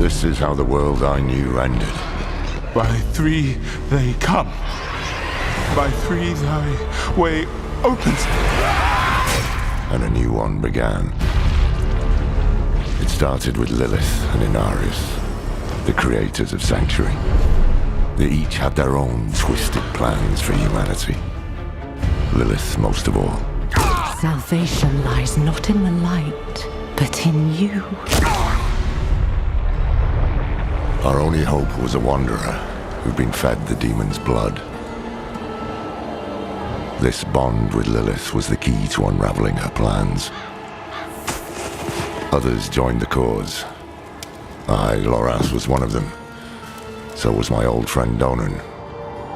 This is how the world I knew ended. By three they come. By three thy way opens. And a new one began. It started with Lilith and Inarius, the creators of Sanctuary. They each had their own twisted plans for humanity. Lilith most of all. Salvation lies not in the light, but in you. Our only hope was a wanderer who'd been fed the demon's blood. This bond with Lilith was the key to unraveling her plans. Others joined the cause. I, Loras, was one of them. So was my old friend Donan,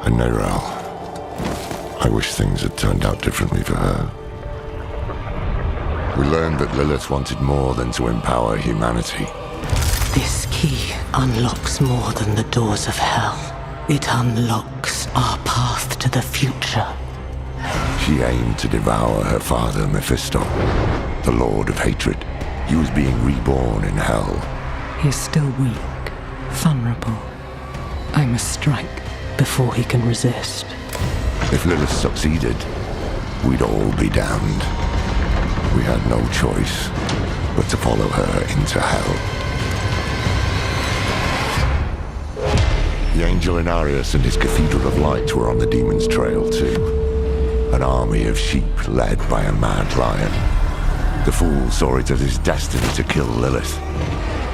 and Neyrelle. I wish things had turned out differently for her. We learned that Lilith wanted more than to empower humanity. This key unlocks more than the doors of hell. It unlocks our path to the future. She aimed to devour her father, Mephisto, the Lord of Hatred. He was being reborn in hell. He's still weak, vulnerable. I must strike before he can resist. If Lilith succeeded, we'd all be damned. We had no choice but to follow her into hell. The angel Inarius and his Cathedral of Light were on the demon's trail too. An army of sheep led by a mad lion. The fool saw it as his destiny to kill Lilith.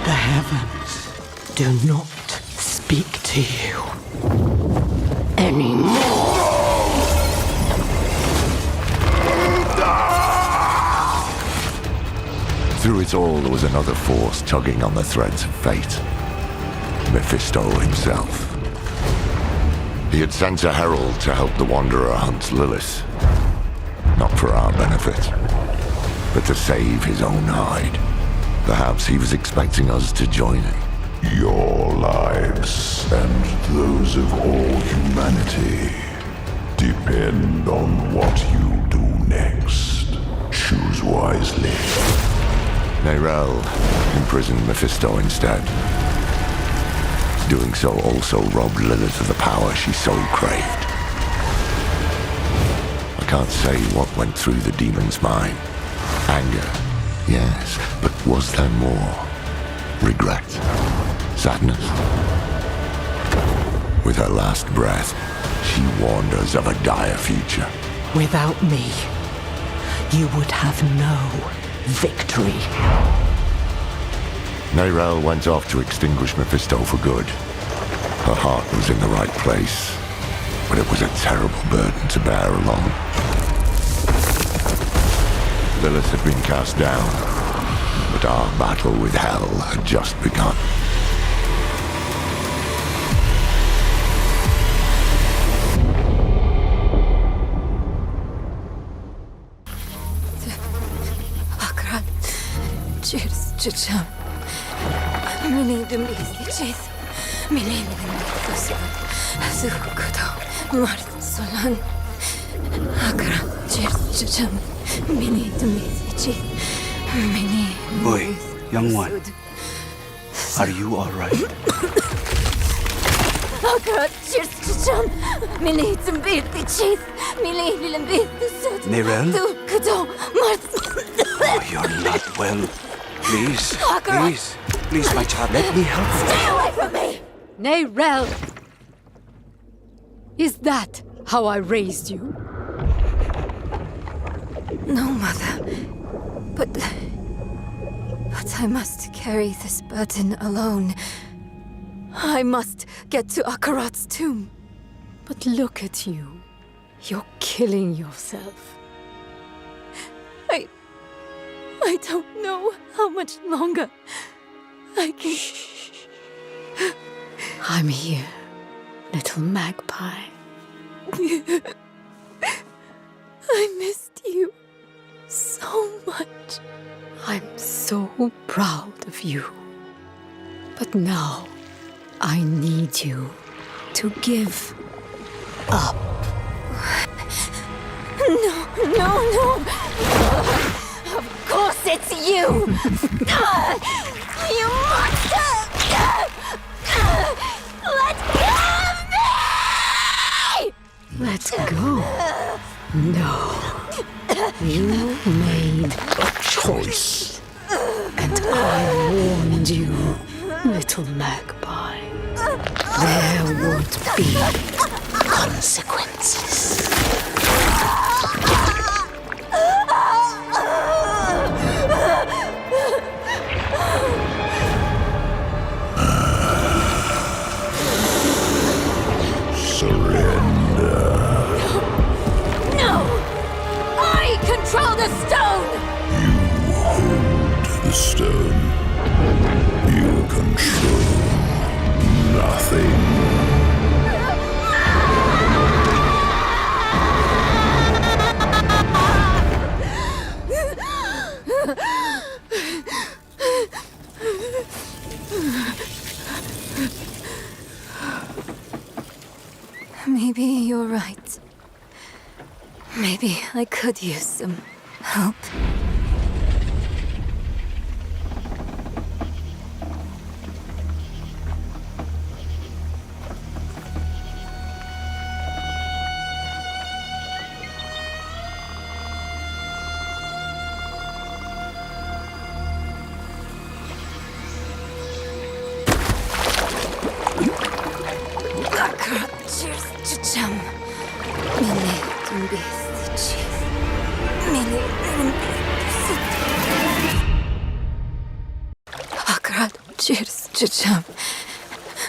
The heavens do not speak to you anymore. Through it all, there was another force tugging on the threads of fate. Mephisto himself. He had sent a herald to help the Wanderer hunt Lilith. Not for our benefit, but to save his own hide. Perhaps he was expecting us to join him. Your lives and those of all humanity depend on what you do next. Choose wisely. Neyrelle imprisoned Mephisto instead. Doing so also robbed Lilith of the power she so craved. I can't say what went through the demon's mind. Anger, yes, but was there more? Regret? Sadness? With her last breath, she warned us of a dire future. Without me, you would have no victory. Neyrelle went off to extinguish Mephisto for good. Her heart was in the right place, but it was a terrible burden to bear alone. Lilith had been cast down, but our battle with hell had just begun. Çıçam. Mini dümdüz mini dümdüz Zukudo Mart Solan Akra çıçam. Mini dümdüz mini. Boy, young one, are you all right? Akra çıçam. Mini dümdüz mini dümdüz Neyrelle? Zukudo Mart. Oh, you're not well. Please, please, my child, let me help you. Stay away from me! Neyrelle! Is that how I raised you? No, Mother. But I must carry this burden alone. I must get to Akarat's tomb. But look at you. You're killing yourself. I don't know how much longer I can... I'm here, little magpie. I missed you so much. I'm so proud of you. But now, I need you to give up. No. Of course it's you! You monster! go. No. You made a choice. And I warned you, little magpie. There would be consequences. Surrender. No! I control the stone! You hold the stone. You control nothing. Maybe you're right. Maybe I could use some help. Cheers, chicham.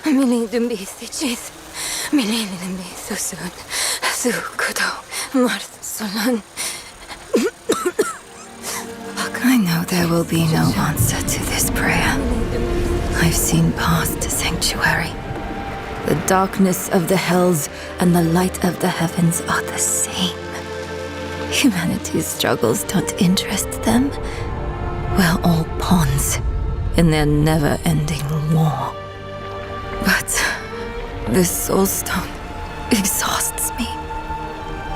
Mili dumbi cheese. Mili dumbi susun. Su kudo. Marth solan. I know there will be no answer to this prayer. I've seen past sanctuary. The darkness of the hells and the light of the heavens are the same. Humanity's struggles don't interest them. We're all pawns in their never-ending war. But this soul stone exhausts me.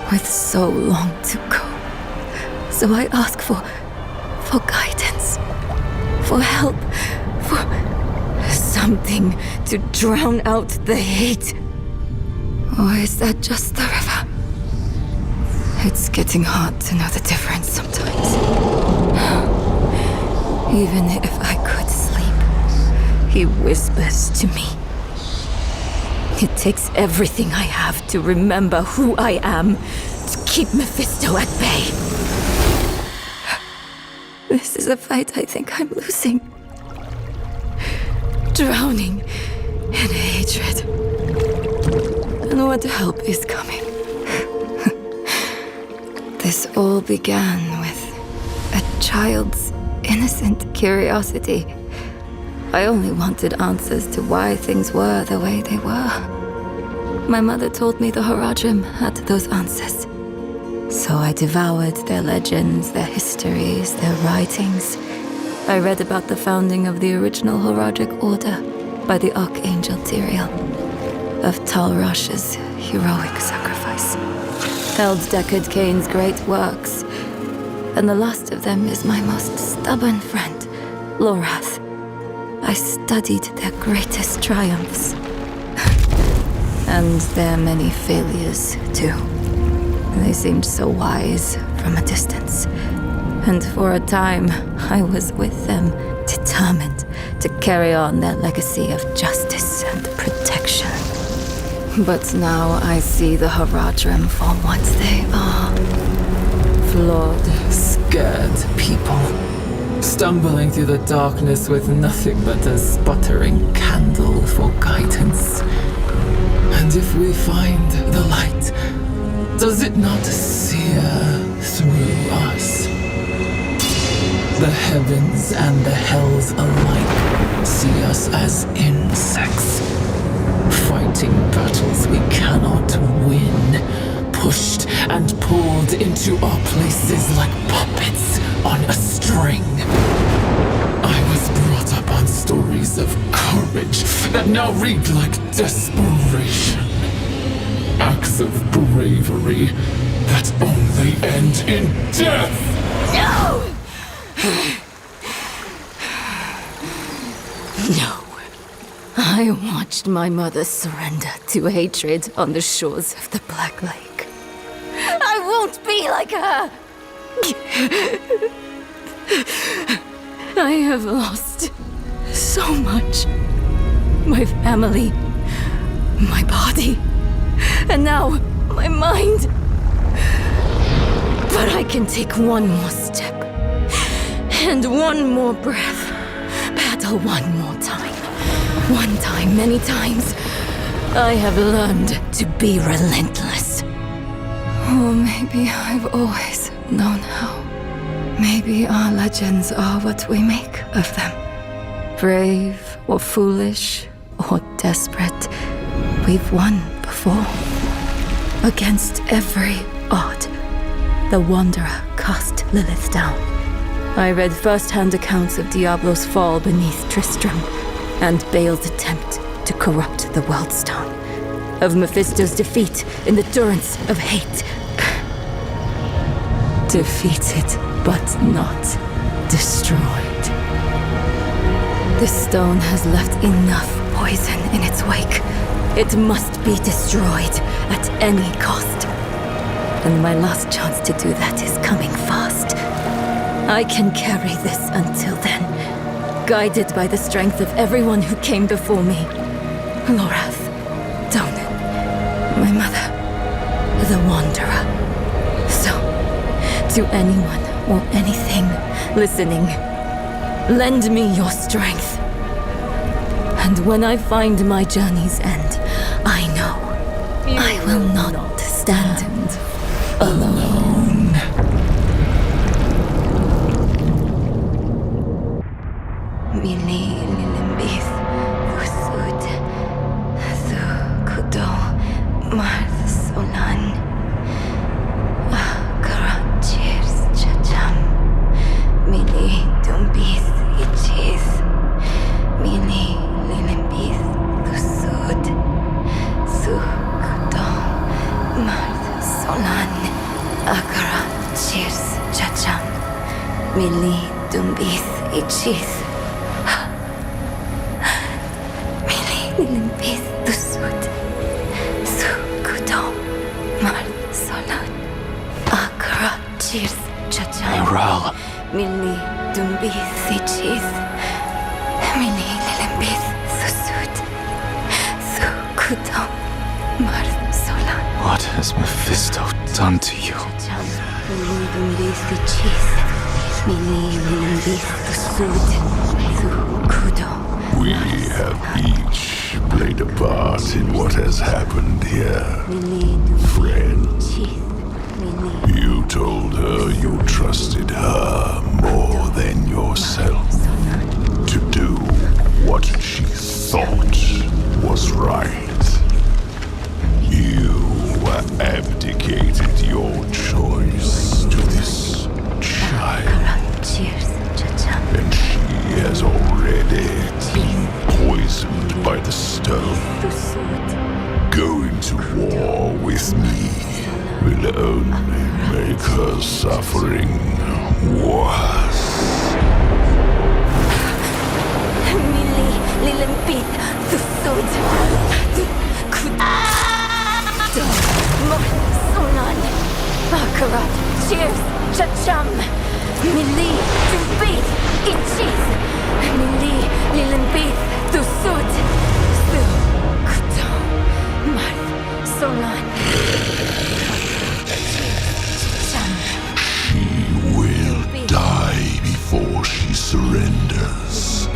With so long to go. So I ask for guidance, for help, for something to drown out the hate. Or is that just the river? It's getting hard to know the difference sometimes. Even if I could sleep, he whispers to me. It takes everything I have to remember who I am, to keep Mephisto at bay. This is a fight I think I'm losing. Drowning in hatred. And what help is coming? This all began with a child's innocent curiosity. I only wanted answers to why things were the way they were. My mother told me the Horadrim had those answers. So I devoured their legends, their histories, their writings. I read about the founding of the original Horadric Order by the Archangel Tyrael, of Talrash's heroic sacrifice. Held Deckard Cain's great works, and the last of them is my most stubborn friend, Lorath. I studied their greatest triumphs. And their many failures, too. They seemed so wise from a distance. And for a time, I was with them, determined to carry on their legacy of justice and protection. But now I see the Horadrim for what they are. Flawed, scared people, stumbling through the darkness with nothing but a sputtering candle for guidance. And if we find the light, does it not sear through us? The heavens and the hells alike see us as insects, fighting battles we cannot win, pushed and pulled into our places like puppets on a string. I was brought up on stories of courage that now read like desperation. Acts of bravery that only end in death! No! No. I watched my mother surrender to hatred on the shores of the Black Lake. I won't be like her! I have lost so much. My family, my body, and now my mind. But I can take one more step, and one more breath. Battle one more time. One time, many times. I have learned to be relentless. Or maybe I've always known how. Maybe our legends are what we make of them. Brave or foolish or desperate, we've won before. Against every odd, the Wanderer cast Lilith down. I read first-hand accounts of Diablo's fall beneath Tristram, and Baal's attempt to corrupt the Worldstone, of Mephisto's defeat in the durance of hate. Defeated, but not destroyed. This stone has left enough poison in its wake. It must be destroyed at any cost. And my last chance to do that is coming fast. I can carry this until then, guided by the strength of everyone who came before me. Lorath, Donan, my mother, the Wanderer. So, to anyone or anything listening, lend me your strength. And when I find my journey's end, I know I will not stand alone. Mili Lilimbith, Usud, Zu Kudo, Marth Solan, Karachis Chacham, Mili Dumbith Ichis, Mili Lilimbith, Usud, Zu Kudo, Marth Solan, Karachis Chacham, Mili Dumbith Ichis. Mili Dumbith Ichis, Mili Lilimbith Susud, Sukudo Marth Solan. What has Mephisto done to you? Mili Dumbith Ichis, Mili Lilimbith Susud, Sukudo. We have each played a part in what has happened here. Friend, you told her you trusted her more than yourself to do what she thought was right. You abdicated your choice to this child, and she has already been poisoned by the stone. Going to war with me will only make her suffering worse. Mili Lilimbith Susud, Kudo Marth Solan, Bakarat Cheers Chacham, Mili Dumbith Ichis, Mili Lilimbith Susud, Kudo Marth Solan. She will die before she surrenders.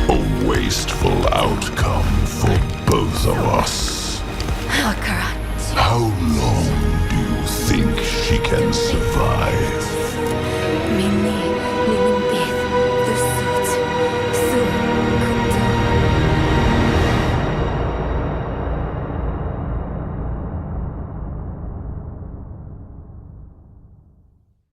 A wasteful outcome for both of us. How long